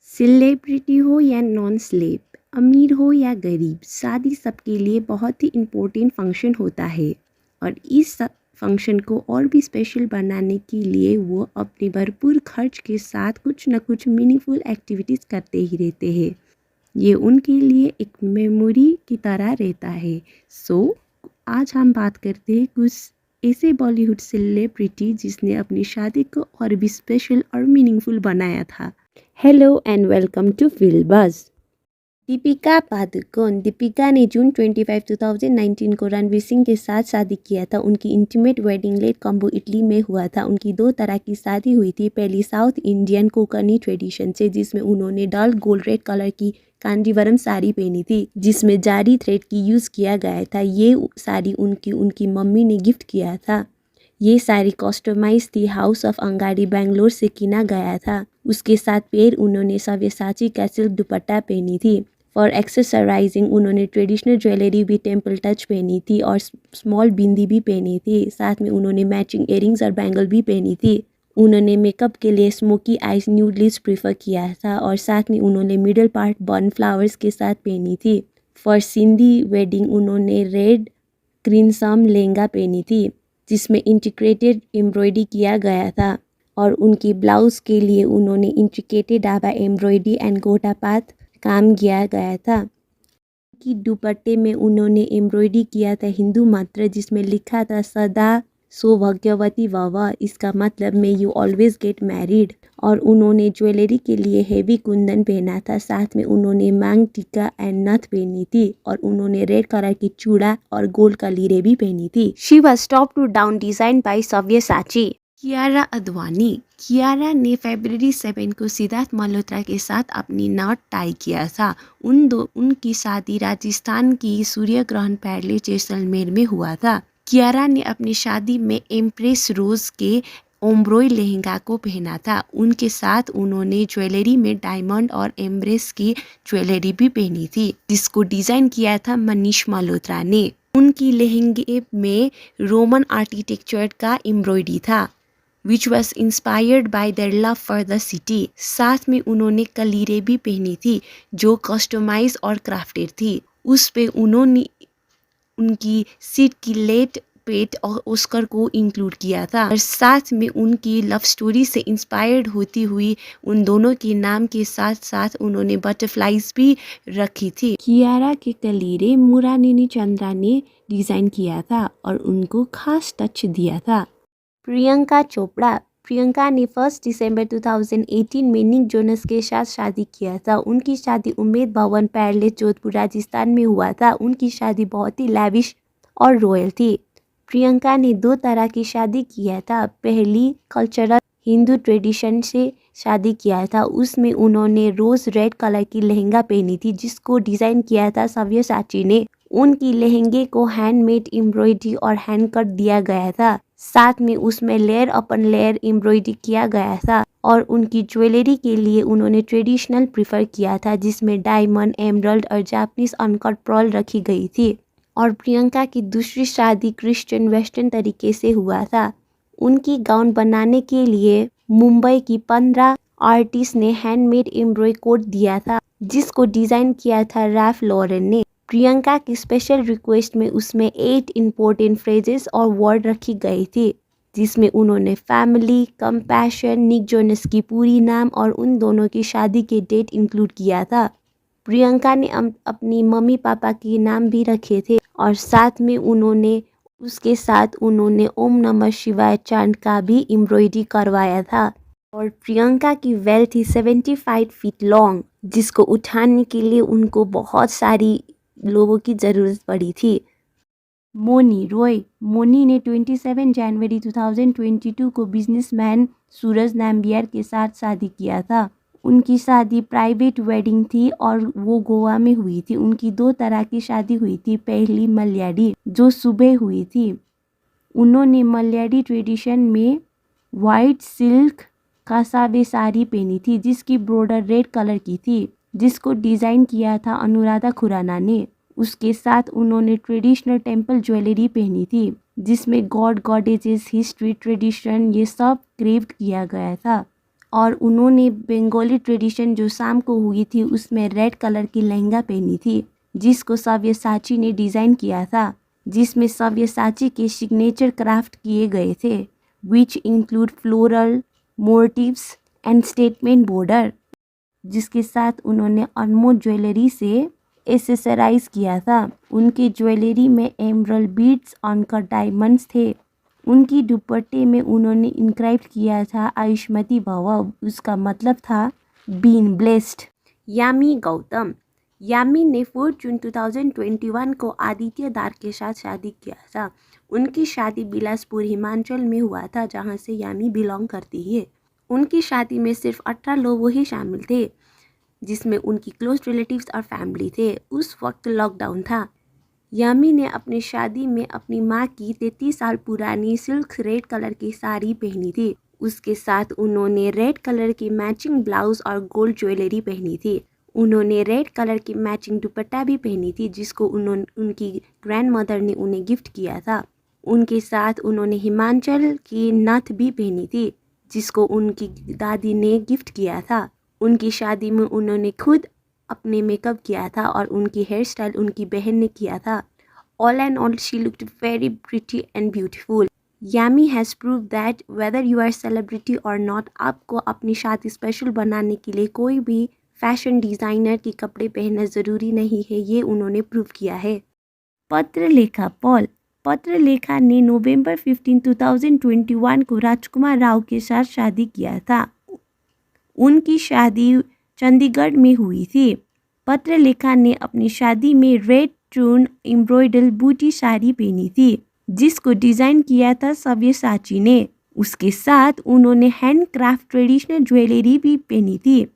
Celebrity हो या non celeb, अमीर हो या गरीब, शादी सबके लिए बहुत ही इम्पोर्टेंट फंक्शन होता है। और इस फंक्शन को और भी स्पेशल बनाने के लिए वो अपने भरपूर खर्च के साथ कुछ न कुछ मीनिंगफुल एक्टिविटीज़ करते ही रहते हैं। ये उनके लिए एक मेमोरी की तरह रहता है। सो आज हम बात करते हैं कुछ ऐसे बॉलीवुड सेलिब्रिटी जिसने अपनी शादी को और भी स्पेशल और मीनिंगफुल बनाया था। Hello and welcome to film buzz. Deepika Padukone. Deepika ने जून 25, 2019 को रणवीर सिंह के साथ शादी किया था। उनकी intimate wedding Lake Como Italy में हुआ था। उनकी दो तरह की शादी हुई थी। पहली साउथ इंडियन कोंकणी ट्रेडिशन से, जिसमें उन्होंने डल गोल्ड रेड कलर की कांजीवरम साड़ी पहनी थी जिसमें जारी थ्रेड की यूज़ किया गया था। ये साड़ी उनकी मम्मी ने गिफ्ट किया था। ये साड़ी कस्टमाइज थी, हाउस ऑफ अंगाड़ी बेंगलोर से किना गया था। उसके साथ पैर उन्होंने सव्यसाची का सिल्क दुपट्टा पहनी थी। फॉर एक्सेसराइजिंग उन्होंने ट्रेडिशनल ज्वेलरी भी टेम्पल टच पहनी थी और स्मॉल बिंदी भी पहनी थी। साथ में उन्होंने मैचिंग इयरिंग्स और बैंगल भी पहनी थी। उन्होंने मेकअप के लिए smoky eyes nude lips prefer किया था और साथ में उन्होंने मिडल पार्ट बर्न फ्लावर्स के साथ पहनी थी। फॉर सिंधी वेडिंग उन्होंने रेड क्रिंसम लहंगा पहनी थी जिसमें इंटीग्रेटेड एम्ब्रॉयडरी किया गया था और उनकी ब्लाउज के लिए उन्होंने इंट्रिकेटेड डाबा एम्ब्रॉयडरी एंड गोटापात काम किया गया था। कि दुपट्टे में उन्होंने एम्ब्रॉयडरी किया था हिंदू मंत्र जिसमें लिखा था सदा सौभाग्यवती भव, इसका मतलब may you always get married. और उन्होंने ज्वेलरी के लिए हेवी कुंदन पहना था। साथ में उन्होंने मांग टीका एंड नथ पहनी थी और उन्होंने रेड कलर की चूड़ा और गोल्ड का लीरे भी पहनी थी। She was top to down design by सव्यसाची। कियारा अडवाणी। कियारा ने फरवरी 7 को सिद्धार्थ मल्होत्रा के साथ अपनी नॉट टाई किया था। उनकी शादी राजस्थान की सूर्य ग्रहण पहले जैसलमेर में हुआ था। कियारा ने अपनी शादी में एम्प्रेस रोज के ओम्ब्रॉय लहंगा को पहना था। उनके साथ उन्होंने ज्वेलरी में डायमंड और एम्ब्रेस की ज्वेलरी भी पहनी थी जिसको डिजाइन किया था मनीष मल्होत्रा ने। उनकी लहंगे में रोमन आर्किटेक्चर का एम्ब्रॉयडरी था which was inspired by their love for the city। साथ में उन्होंने कलीरे भी पहनी थी जो कस्टमाइज और क्राफ्टेड थी। उस पे उन्होंने उनकी सीट की लेट पेट और ऑस्कर को इंक्लूड किया था और साथ में उनकी लव स्टोरी से इंस्पायर्ड होती हुई उन दोनों के नाम के साथ साथ उन्होंने बटरफ्लाइज भी रखी थी। कियारा के कलीरे मुरानिनी चंद्रा ने डिज़ाइन किया था और उनको खास टच दिया था। प्रियंका चोपड़ा। प्रियंका ने 1 दिसंबर 2018 में निक जोनस के साथ शादी किया था। उनकी शादी उम्मेद भवन पैलेस जोधपुर राजस्थान में हुआ था। उनकी शादी बहुत ही लैविश और रॉयल थी। प्रियंका ने दो तरह की शादी किया था। पहली कल्चरल हिंदू ट्रेडिशन से शादी किया था। उसमें उन्होंने रोज रेड कलर की लहंगा पहनी थी जिसको डिज़ाइन किया था सव्यसाची ने। उनकी लहंगे को हैंडमेड एम्ब्रॉयडरी और हैंड कट दिया गया था। साथ में उसमें लेयर अपन लेयर एम्ब्रॉयडरी किया गया था और उनकी ज्वेलरी के लिए उन्होंने ट्रेडिशनल प्रीफर किया था जिसमें डायमंड, एमरल्ड और जापानीज अनकट पर्ल रखी गई थी। और प्रियंका की दूसरी शादी क्रिश्चियन वेस्टर्न तरीके से हुआ था। उनकी गाउन बनाने के लिए मुंबई की 15 आर्टिस्ट ने हैंडमेड एम्ब्रॉयडरी कोट दिया था जिसको डिज़ाइन किया था रैल्फ लॉरेन ने। प्रियंका की स्पेशल रिक्वेस्ट में उसमें 8 इम्पोर्टेंट फ्रेजेस और वर्ड रखी गई थी जिसमें उन्होंने फैमिली, कंपैशन, निक जोनस की पूरी नाम और उन दोनों की शादी के डेट इंक्लूड किया था। प्रियंका ने अपनी मम्मी पापा के नाम भी रखे थे और साथ में उसके साथ उन्होंने ओम नमः शिवाय चांद का भी एम्ब्रॉयडरी करवाया था। और प्रियंका की वेल्थ थी 75 फीट लॉन्ग जिसको उठाने के लिए उनको बहुत सारी लोगों की ज़रूरत पड़ी थी। मोनी रॉय। मोनी ने 27 जनवरी 2022 को बिजनेसमैन सूरज नाम्बियार के साथ शादी किया था। उनकी शादी प्राइवेट वेडिंग थी और वो गोवा में हुई थी। उनकी दो तरह की शादी हुई थी। पहली मलयाडी जो सुबह हुई थी। उन्होंने मलयाडी ट्रेडिशन में वाइट सिल्क कसावे साड़ी पहनी थी जिसकी बॉर्डर रेड कलर की थी जिसको डिज़ाइन किया था अनुराधा खुराना ने। उसके साथ उन्होंने ट्रेडिशनल टेम्पल ज्वेलरी पहनी थी जिसमें गॉड गॉडेजेस, हिस्ट्री, ट्रेडिशन ये सब क्रेव्ड किया गया था। और उन्होंने बंगाली ट्रेडिशन जो शाम को हुई थी उसमें रेड कलर की लहंगा पहनी थी, जिसको सव्यसाची ने डिज़ाइन किया था, जिसमें सव्यसाची के सिग्नेचर क्राफ्ट किए गए थे, which include floral motifs and statement border, जिसके साथ उन्होंने अनमोल ज्वेलरी से एसेसराइज किया था। उनके ज्वेलरी में एमरल्ड बीड्स अनकट डायमंड्स थे। उनकी दुपट्टे में उन्होंने इंक्राइब किया था आयुष्मती भव, उसका मतलब था बीन ब्लेस्ड। यामी गौतम। यामी ने 4 जून 2021 को आदित्य दार के साथ शादी किया था। उनकी शादी बिलासपुर हिमाचल में हुआ था, जहां से यामी बिलोंग करती है। उनकी शादी में सिर्फ 18 लोग ही शामिल थे, जिसमें उनकी क्लोज रिलेटिव्स और फैमिली थे। उस वक्त लॉकडाउन था। यामी ने अपनी शादी में अपनी माँ की 33 साल पुरानी सिल्क रेड कलर की साड़ी पहनी थी। उसके साथ उन्होंने रेड कलर की मैचिंग ब्लाउज और गोल्ड ज्वेलरी पहनी थी। उन्होंने रेड कलर की मैचिंग दुपट्टा भी पहनी थी, जिसको उनकी ग्रैंड मदर ने उन्हें गिफ्ट किया था। उनके साथ उन्होंने हिमाचल की नथ भी पहनी थी, जिसको उनकी दादी ने गिफ्ट किया था। उनकी शादी में उन्होंने खुद अपने मेकअप किया था और उनकी हेयर स्टाइल उनकी बहन ने किया था। All and all she looked very pretty and beautiful. Yami has prove that whether you are celebrity और नॉट, आपको अपनी शादी स्पेशल बनाने के लिए कोई भी फैशन डिज़ाइनर के कपड़े पहनना ज़रूरी नहीं है, ये उन्होंने प्रूव किया है। पत्रलेखा पॉल। पत्रलेखा ने नवंबर 15, 2021 को राजकुमार राव के साथ शादी किया था। उनकी शादी चंडीगढ़ में हुई थी। पत्रलेखा ने अपनी शादी में रेड टून एम्ब्रॉयडर्ड बूटी साड़ी पहनी थी, जिसको डिज़ाइन किया था सव्यसाची ने। उसके साथ उन्होंने हैंडक्राफ्ट ट्रेडिशनल ज्वेलरी भी पहनी थी,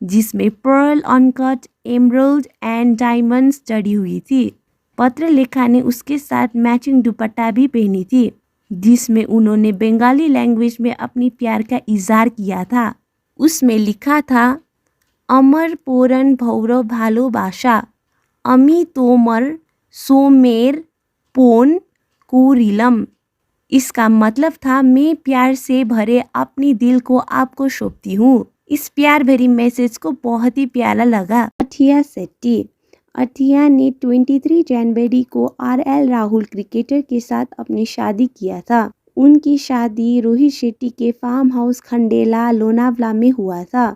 जिसमें pearl, uncut, emerald and diamonds जड़ी हुई थी। पत्रलेखा ने उसके साथ मैचिंग दुपट्टा भी पहनी थी, जिसमें उन्होंने बंगाली लैंग्वेज में अपनी प्यार का इजहार किया था। उसमें लिखा था, अमर पोरन भौरव भालोबाशा, अमी तोमर सोमेर पोन कुरिलम। इसका मतलब था, मैं प्यार से भरे अपनी दिल को आपको सौंपती हूँ। इस प्यार भरी मैसेज को बहुत ही प्यारा लगा। अथिया शेट्टी। अथिया ने 23 जनवरी को RL राहुल क्रिकेटर के साथ अपनी शादी किया था। उनकी शादी रोहित शेट्टी के फार्म हाउस खंडेला लोनावला में हुआ था।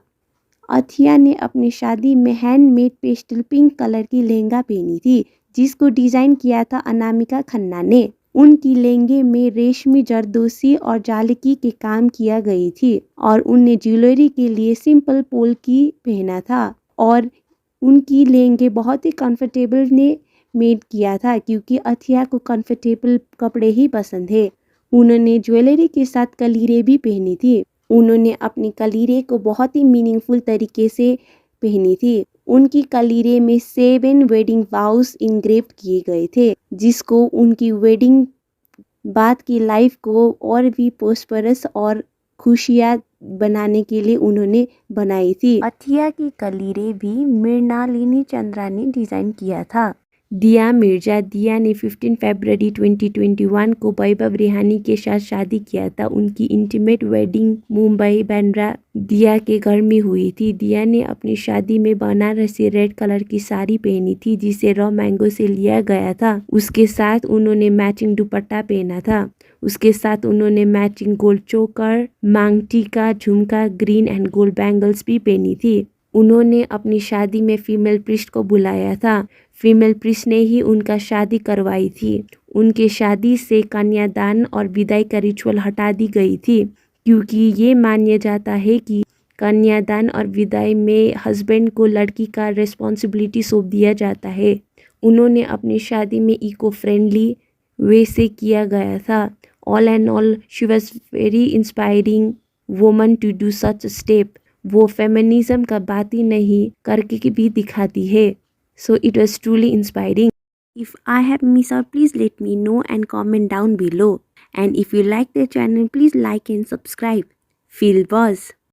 अथिया ने अपनी शादी में हैंडमेड पेस्टल पिंक कलर की लहंगा पहनी थी, जिसको डिज़ाइन किया था अनामिका खन्ना ने। उनकी लहंगे में रेशमी जरदोसी और जालकी के काम किया गई थी और उनने ज्वेलरी के लिए सिंपल पोल्की पहना था। और उनकी लहंगे बहुत ही कंफर्टेबल ने मेड किया था, क्योंकि अथिया को कंफर्टेबल कपड़े ही पसंद है। उन्होंने ज्वेलरी के साथ कलीरें भी पहनी थी। उन्होंने अपनी कलीरे को बहुत ही मीनिंगफुल तरीके से पहनी थी। उनकी कलीरे में 7 वेडिंग वाउस इंग्रेव किए गए थे, जिसको उनकी वेडिंग बाद की लाइफ को और भी प्रोस्परस और खुशियाँ बनाने के लिए उन्होंने बनाई थी। अथिया की कलीरे भी मृणालिनी चंद्रा ने डिज़ाइन किया था। दिया मिर्जा। दिया ने 15 फरवरी 2021 को वैभव रेहानी के साथ शादी किया था। उनकी इंटीमेट वेडिंग मुंबई बांद्रा दिया के घर में हुई थी। दिया ने अपनी शादी में बनारसी रेड कलर की साड़ी पहनी थी, जिसे रॉ मैंगो से लिया गया था। उसके साथ उन्होंने मैचिंग दुपट्टा पहना था। उसके साथ उन्होंने मैचिंग गोल्ड चोकर, मांग टीका, झुमका, ग्रीन एंड गोल्ड बैंगल्स भी पहनी थी। उन्होंने अपनी शादी में फीमेल प्रीस्ट को बुलाया था। फीमेल प्रीस्ट ने ही उनका शादी करवाई थी। उनके शादी से कन्यादान और विदाई का रिचुअल हटा दी गई थी, क्योंकि ये माना जाता है कि कन्यादान और विदाई में हस्बैंड को लड़की का रिस्पॉन्सिबिलिटी सौंप दिया जाता है। उन्होंने अपनी शादी में इको फ्रेंडली वे से किया गया था। All and all she was very inspiring woman to do such step. वो फेमिनिज्म का बात ही नहीं करके भी दिखाती है। So it was truly inspiring. If I have missed out, please let me know and comment down below. And if you like the channel, please like and subscribe. Feel buzz.